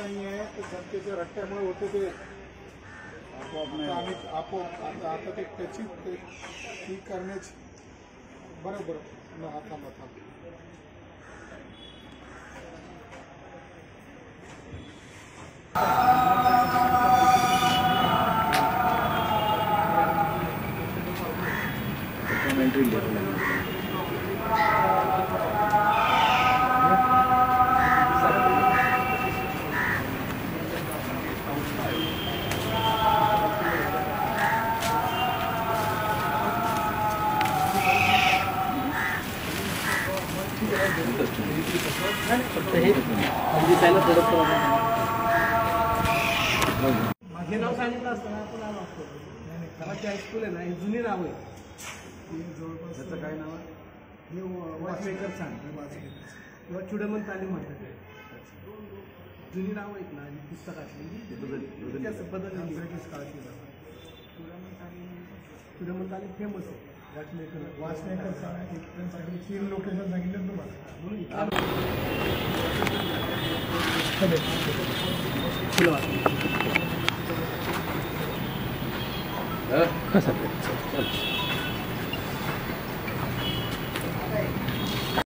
नाही आहे तर जनतेच्या रट्ट्यामुळे होते ते आम्ही आता ते त्याची ती करण्याची बरोबर थांबा माझे नाव सांगितलं असतं ना आपण आलो असतो. नाही खराची हायस्कूल आहे ना ही जुनी नाव आहे. जवळपास त्याचं काय नाव आहे हे वाचमेकर सांग किंवा चुडमन तालीम म्हणतात. जुनी नाव आहेत ना पुस्तकातली बदलली चुडमन तालीम फेमस आहे. वाचमेकर सांगितलं 3 लोकेशन सांगितलं तुम्हाला.